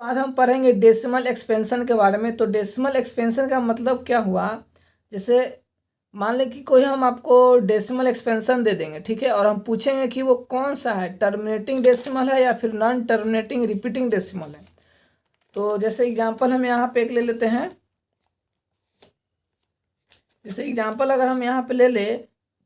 आज हम पढ़ेंगे डेसिमल एक्सपेंशन के बारे में। तो डेसिमल एक्सपेंशन का मतलब क्या हुआ, जैसे मान लें कि कोई हम आपको डेसिमल एक्सपेंशन दे देंगे, ठीक है, और हम पूछेंगे कि वो कौन सा है, टर्मिनेटिंग डेसिमल है या फिर नॉन टर्मिनेटिंग रिपीटिंग डेसिमल है। तो जैसे एग्जांपल हम यहाँ पे एक ले लेते हैं। जैसे एग्जांपल अगर हम यहाँ पे ले ले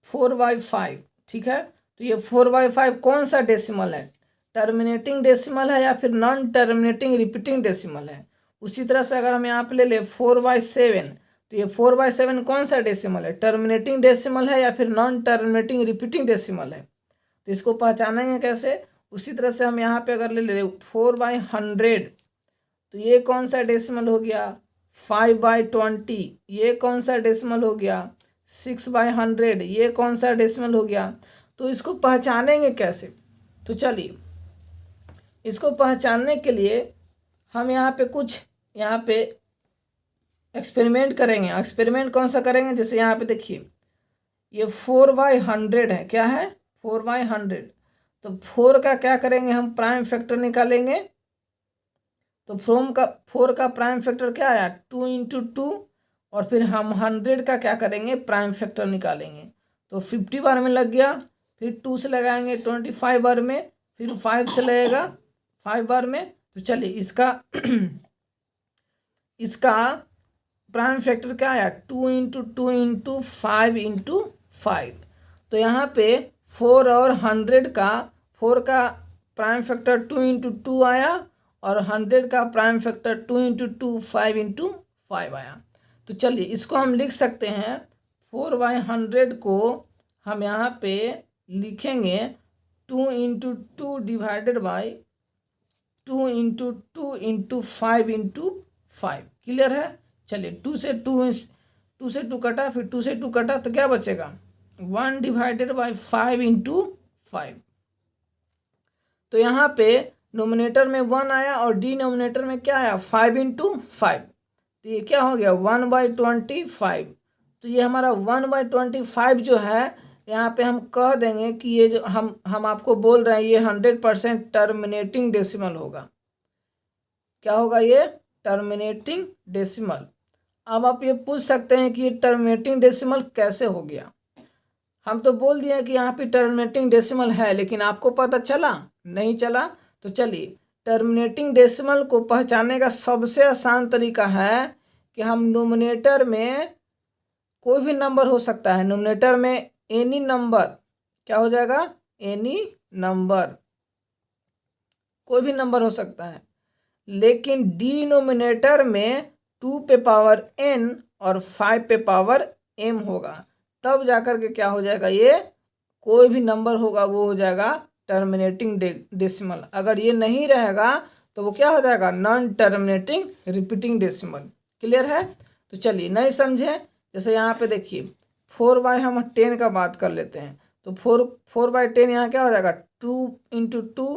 4/5, ठीक है, तो ये 4/5 कौन सा डेसिमल है, टर्मिनेटिंग डेसिमल है या फिर नॉन टर्मिनेटिंग रिपीटिंग डेसिमल है। उसी तरह से अगर हम यहाँ पे ले ले 4/7, तो ये 4/7 कौन सा डेसिमल है, टर्मिनेटिंग डेसिमल है या फिर नॉन टर्मिनेटिंग रिपीटिंग डेसिमल है। तो इसको पहचानेंगे कैसे, उसी तरह से हम यहाँ पे अगर ले ले 4/100, तो ये कौन सा डेसिमल हो गया, 5/20, ये कौन सा डेसिमल हो गया, 6/100, ये कौन सा डेसिमल हो गया। तो इसको पहचानेंगे कैसे, तो चलिए इसको पहचानने के लिए हम यहाँ पे कुछ एक्सपेरिमेंट करेंगे। एक्सपेरिमेंट कौन सा करेंगे, जैसे यहाँ पे देखिए ये 4/100 है, क्या है, 4/100। तो 4 का क्या करेंगे, हम प्राइम फैक्टर निकालेंगे। तो 4 का प्राइम फैक्टर क्या आया, 2 × 2, और फिर हम 100 का क्या करेंगे, प्राइम फैक्टर निकालेंगे। तो 50 बार में लग गया, फिर 2 से लगाएंगे 25 बार में, फिर 5 से लगेगा 5 बार में। तो चलिए इसका इसका प्राइम फैक्टर क्या आया, 2 × 2 × 5 × 5। तो यहाँ पे 4 और 100 का 4 का प्राइम फैक्टर 2 × 2 आया, और 100 का प्राइम फैक्टर 2 × 2 5 × 5 आया। तो चलिए इसको हम लिख सकते हैं, 4/100 को हम यहाँ पे लिखेंगे 2 × 2 डिवाइडेड बाई 2 × 2 × 5 × 5। क्लियर है। चलिए 2 से 2 कटा, फिर 2 से 2 कटा, तो क्या बचेगा, 1 डिवाइडेड बाई 5 × 5। तो यहाँ पे नोमिनेटर में 1 आया और डिनोमिनेटर में क्या आया, 5 × 5। तो ये क्या हो गया, 1/25। तो ये हमारा 1/25 जो है, यहाँ पे हम कह देंगे कि ये जो हम आपको बोल रहे हैं, ये 100% टर्मिनेटिंग डेसिमल होगा। क्या होगा, ये टर्मिनेटिंग डेसिमल। अब आप ये पूछ सकते हैं कि ये टर्मिनेटिंग डेसिमल कैसे हो गया। हम तो बोल दिए कि यहाँ पे टर्मिनेटिंग डेसिमल है, लेकिन आपको पता चला, नहीं चला। तो चलिए टर्मिनेटिंग डेसिमल को पहचानने का सबसे आसान तरीका है कि हम नोमिनेटर में कोई भी नंबर हो सकता है, नोमिनेटर में एनी नंबर, क्या हो जाएगा, एनी नंबर, कोई भी नंबर हो सकता है, लेकिन डिनोमिनेटर में 2 पे पावर n और 5 पे पावर m होगा, तब जाकर के क्या हो जाएगा, ये कोई भी नंबर होगा वो हो जाएगा टर्मिनेटिंग डेसिमल। अगर ये नहीं रहेगा तो वो क्या हो जाएगा, non terminating repeating decimal. Clear है। तो चलिए नहीं समझे, जैसे यहाँ पे देखिए 4/10 का बात कर लेते हैं। तो 4/10 यहाँ क्या हो जाएगा, 2 × 2,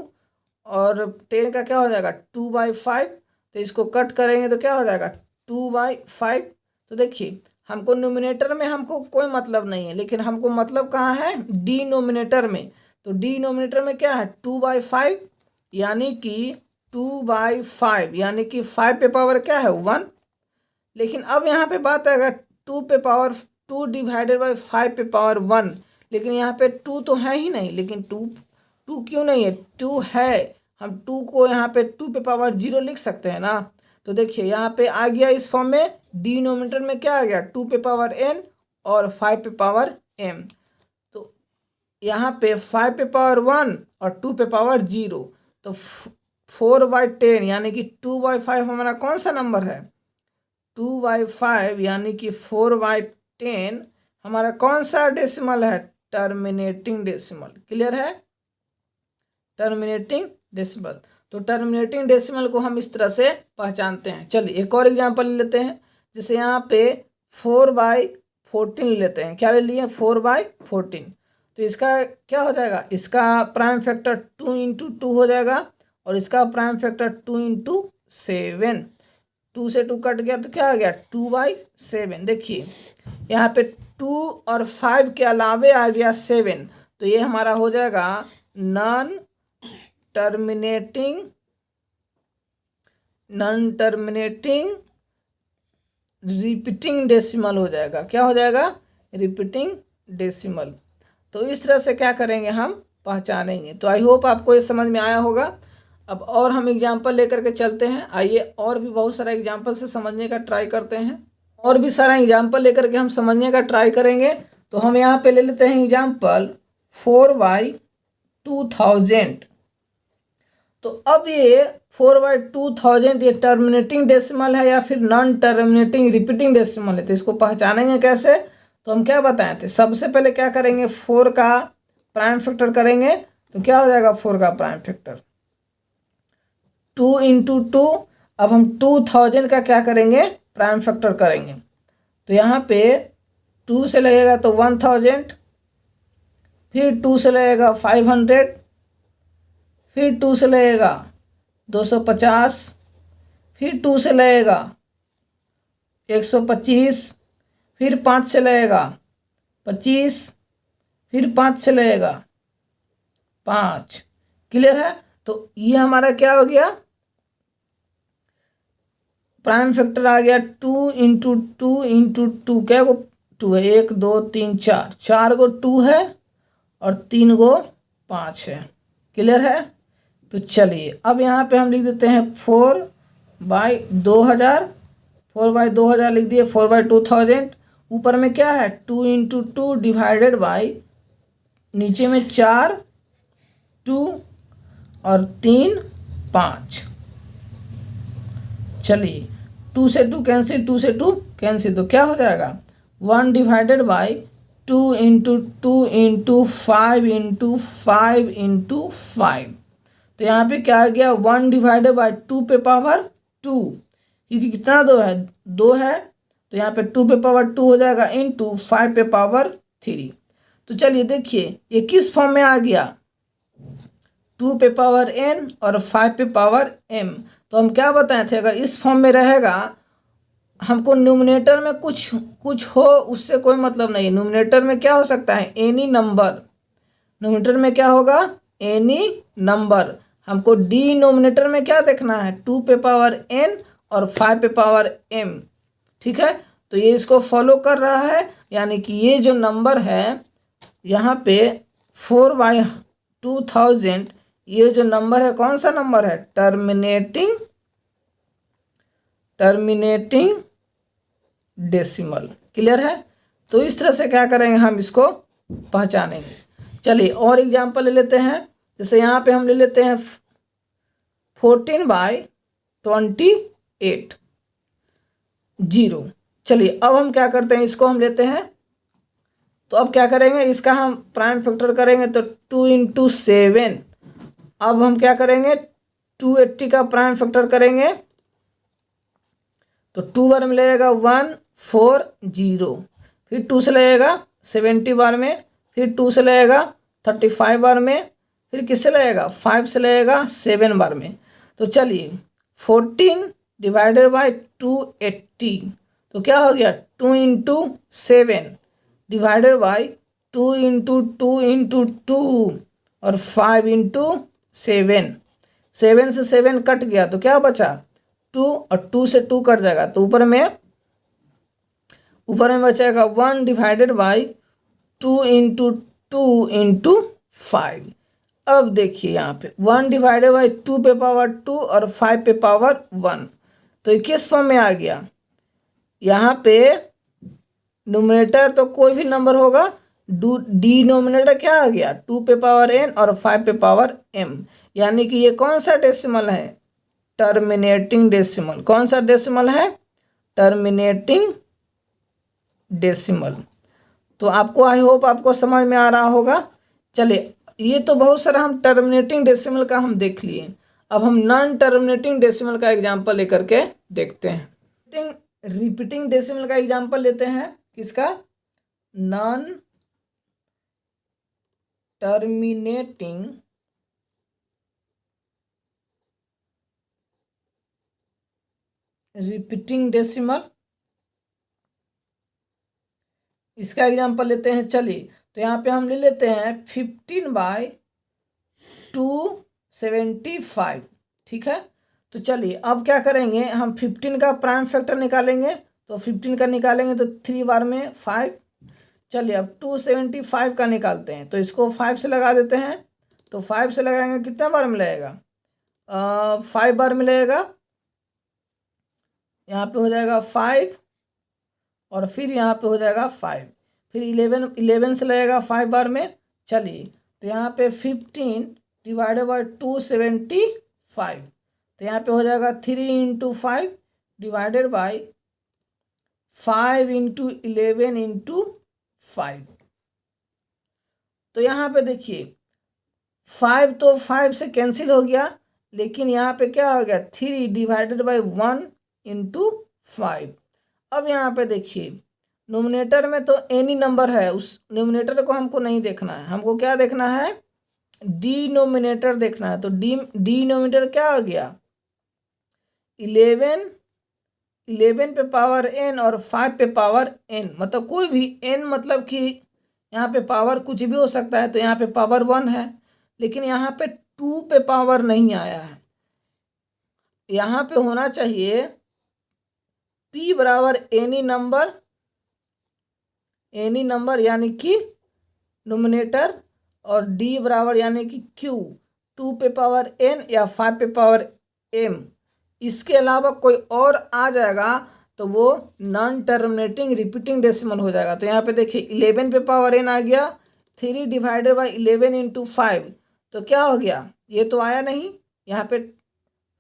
और 10 का क्या हो जाएगा, 2/5। तो इसको कट करेंगे तो क्या हो जाएगा, 2/5। तो देखिए हमको नोमिनेटर में हमको कोई मतलब नहीं है, लेकिन हमको मतलब कहाँ है, डिनोमिनेटर में। तो डिनोमिनेटर में क्या है, 2/5, यानी कि 2/5, यानी कि 5 पे पावर क्या है, 1। लेकिन अब यहाँ पे बात है, अगर 2 पे पावर 2 डिवाइडेड बाई 5 पे पावर 1, लेकिन यहाँ पे 2 तो है ही नहीं, लेकिन 2 क्यों नहीं है, 2 है। हम 2 को यहाँ पे 2 पे पावर 0 लिख सकते हैं ना। तो देखिए यहाँ पे आ गया इस फॉर्म में, डिनोमिनेटर में क्या आ गया, 2 पे पावर n और 5 पे पावर m। तो यहाँ पे 5 पे पावर 1 और 2 पे पावर 0, तो 4/10 यानी कि 2/5 हमारा कौन सा नंबर है, 2/5, यानी कि 4/10 हमारा कौन सा डेसिमल है, टर्मिनेटिंग डेसिमल। क्लियर है, टर्मिनेटिंग डेसिमल। तो टर्मिनेटिंग डेसिमल को हम इस तरह से पहचानते हैं। चलिए एक और एग्जांपल ले लेते हैं। जैसे यहाँ पे 4/14 लेते हैं, क्या ले लिए, 4/14। तो इसका क्या हो जाएगा, इसका प्राइम फैक्टर 2 × 2 हो जाएगा, और इसका प्राइम फैक्टर 2 × 7। 2 से 2 कट गया तो क्या आ गया, 2/7। देखिए यहाँ पे 2 और 5 के अलावे आ गया 7, तो ये हमारा हो जाएगा non terminating non terminating repeating decimal हो जाएगा। क्या हो जाएगा? Repeating decimal. तो इस तरह से क्या करेंगे, हम पहचानेंगे। तो आई होप आपको ये समझ में आया होगा। अब और हम एग्जाम्पल लेकर के चलते हैं। आइए और भी बहुत सारा एग्जाम्पल से समझने का ट्राई करते हैं। और भी सारा एग्जाम्पल लेकर के हम समझने का ट्राई करेंगे। तो हम यहाँ पे ले लेते हैं एग्जाम्पल 4/2000। तो अब ये 4/2000 ये टर्मिनेटिंग डेसिमल है या फिर नॉन टर्मिनेटिंग रिपीटिंग डेसिमल है। तो इसको पहचानेंगे कैसे? तो हम क्या बताए थे, सबसे पहले क्या करेंगे, 4 का प्राइम फैक्टर करेंगे। तो क्या हो जाएगा 4 का प्राइम फैक्टर? 2 × 2। अब हम 2000 का क्या करेंगे, प्राइम फैक्टर करेंगे। तो यहाँ पे 2 से लगेगा तो 1000, फिर 2 से लगेगा 500, फिर 2 से लगेगा 250, फिर 2 से लगेगा 125, फिर 5 से लगेगा 25, फिर 5 से लगेगा 5। क्लियर है? तो ये हमारा क्या हो गया, प्राइम फैक्टर आ गया 2 × 2 × 2। क्या गो 2 है? 1 2 3 4, 4 गो 2 है और 3 गो 5 है। क्लियर है? तो चलिए अब यहाँ पे हम लिख देते हैं 4/2000। 4/2000 लिख दिए, 4/2000। ऊपर में क्या है, 2 × 2 डिवाइडेड बाई, नीचे में 4 2 और 3 5। चलिए 2 से 2 कैंसिल, 2 से 2 कैंसिल। तो क्या हो जाएगा, 1 डिवाइडेड बाई 2 × 2 × 5 × 5 × 5। तो यहाँ पे क्या आ गया, 1 डिवाइडेड बाई 2 पे पावर 2, क्योंकि कितना 2 है, 2 है। तो यहाँ पे 2 पे पावर 2 हो जाएगा इंटू 5 पे पावर 3। तो चलिए देखिए ये किस फॉर्म में आ गया, 2 पे पावर n और 5 पे पावर m। तो हम क्या बताए थे, अगर इस फॉर्म में रहेगा, हमको न्यूमिनेटर में कुछ हो उससे कोई मतलब नहीं है। न्यूमिनेटर में क्या हो सकता है, एनी नंबर। न्यूमिनेटर में क्या होगा, एनी नंबर। हमको डिनोमिनेटर में क्या देखना है, 2 पे पावर n और 5 पे पावर m। ठीक है? तो ये इसको फॉलो कर रहा है, यानी कि ये जो नंबर है यहाँ पे 4/2000, ये जो नंबर है कौन सा नंबर है, टर्मिनेटिंग डेसिमल। क्लियर है? तो इस तरह से क्या करेंगे, हम इसको पहचानेंगे। चलिए और एग्जांपल ले लेते हैं। जैसे यहाँ पे हम ले लेते हैं 14/28 0। चलिए अब हम क्या करते हैं, इसको हम लेते हैं। तो अब क्या करेंगे, इसका हम प्राइम फैक्टर करेंगे तो 2 × 7। अब हम क्या करेंगे, 280 का प्राइम फैक्टर करेंगे तो 2 बार में लगेगा 140, फिर 2 से लगेगा 70 बार में, फिर 2 से लगेगा 35 बार में, फिर किससे लगेगा 5 से लगेगा 7 बार में। तो चलिए 14 डिवाइडेड बाई 280। तो क्या हो गया, 2 × 7 डिवाइडेड बाई 2 × 2 × 2 और 5 × 7। 7 से 7 कट गया तो क्या बचा 2, और 2 से 2 कट जाएगा तो ऊपर में बचेगा 1 डिवाइडेड बाई 2 × 2 × 5। अब देखिए यहाँ पे 1 डिवाइडेड बाई 2 पे पावर 2 और 5 पे पावर 1। तो ये किस फॉर्म में आ गया, यहाँ पे न्यूमरेटर तो कोई भी नंबर होगा, डिनोमिनेटर क्या आ गया, 2 पे पावर n और 5 पे पावर m। यानी कि ये कौन सा डेसिमल है, टर्मिनेटिंग डेसिमल। कौन सा डेसिमल है, टर्मिनेटिंग डेसिमल। तो आपको आई होप आपको समझ में आ रहा होगा। चलिए ये तो बहुत सारा हम टर्मिनेटिंग डेसिमल का हम देख लिए। अब हम नॉन टर्मिनेटिंग डेसिमल का एग्जांपल लेकर के देखते हैं। रिपीटिंग डेसिमल का एग्जांपल लेते हैं, किसका, नॉन टर्मिनेटिंग रिपीटिंग डेसिमल। इसका एग्जांपल लेते हैं। चलिए तो यहाँ पे हम ले लेते हैं 15/275। ठीक है? तो चलिए अब क्या करेंगे, हम 15 का प्राइम फैक्टर निकालेंगे। तो 15 का निकालेंगे तो 3 बार में 5। चलिए अब 275 का निकालते हैं, तो इसको 5 से लगा देते हैं। तो 5 से लगाएंगे कितना बार मिलेगा, 5 बार मिलेगा। यहाँ पे हो जाएगा 5 और फिर यहाँ पे हो जाएगा 5, फिर 11 से लगेगा 5 बार में। चलिए तो यहाँ पे 15 डिवाइडेड बाई 275, तो यहाँ पे हो जाएगा 3 into 5 divided by 5 into 11 into 5। तो यहाँ पे देखिए 5 तो 5 से कैंसिल हो गया, लेकिन यहाँ पे क्या हो गया 3 डिवाइडेड बाई 1 इंटू 5। अब यहाँ पे देखिए नोमिनेटर में तो एनी नंबर है, उस नोमिनेटर को हमको नहीं देखना है, हमको क्या देखना है, डिनोमिनेटर देखना है। तो डिनोमिनेटर क्या हो गया 11 पे पावर n और 5 पे पावर n, मतलब कोई भी n, मतलब कि यहाँ पे पावर कुछ भी हो सकता है। तो यहाँ पे पावर 1 है, लेकिन यहाँ पे 2 पे पावर नहीं आया है। यहाँ पे होना चाहिए p बराबर एनी नंबर यानी कि नोमिनेटर, और d बराबर यानी कि q, 2 पे पावर n या 5 पे पावर m। इसके अलावा कोई और आ जाएगा तो वो नॉन टर्मिनेटिंग रिपीटिंग डेसिमल हो जाएगा। तो यहाँ पे देखिए 11 पे पावर n आ गया, 3 डिवाइडेड बाई 11 इंटू 5, तो क्या हो गया, ये तो आया नहीं, यहाँ पे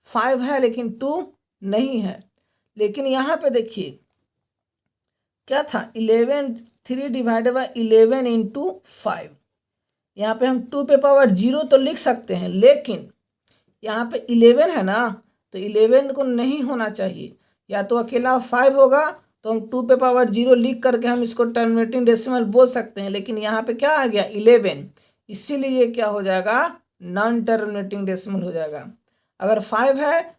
5 है लेकिन 2 नहीं है। लेकिन यहाँ पे देखिए क्या था 3 डिवाइडेड बाई 11 इंटू 5, यहाँ पे हम 2 पे पावर 0 तो लिख सकते हैं, लेकिन यहाँ पे 11 है ना, तो 11 को नहीं होना चाहिए, या तो अकेला 5 होगा तो हम 2 पे पावर 0 लिख करके हम इसको टर्मिनेटिंग डेसिमल बोल सकते हैं। लेकिन यहाँ पे क्या आ गया 11, इसीलिए ये क्या हो जाएगा नॉन टर्मिनेटिंग डेसिमल हो जाएगा। अगर 5 है,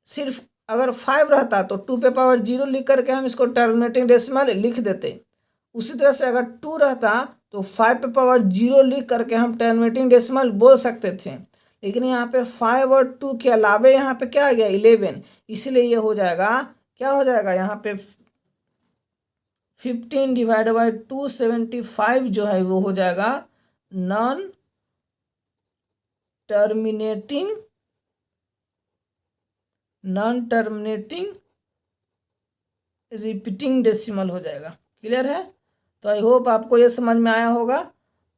सिर्फ अगर 5 रहता तो 2 पे पावर 0 लिख करके हम इसको टर्मिनेटिंग डेसिमल लिख देते। उसी तरह से अगर 2 रहता तो 5 पे पावर 0 लिख करके हम टर्मिनेटिंग डेसिमल बोल सकते थे। लेकिन यहाँ पे 5 और 2 के अलावे यहाँ पे क्या आ गया 11, इसलिए ये हो जाएगा, क्या हो जाएगा यहाँ पे 15 डिवाइडेड बाई 275 जो है वो हो जाएगा नॉन टर्मिनेटिंग रिपीटिंग डेसिमल हो जाएगा। क्लियर है? तो आई होप आपको ये समझ में आया होगा।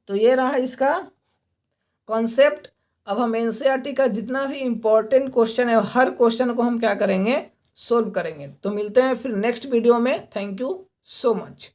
तो ये रहा इसका कॉन्सेप्ट। अब हम एनसीईआरटी का जितना भी इम्पोर्टेंट क्वेश्चन है हर क्वेश्चन को हम क्या करेंगे, सोल्व करेंगे। तो मिलते हैं फिर नेक्स्ट वीडियो में। Thank you so much.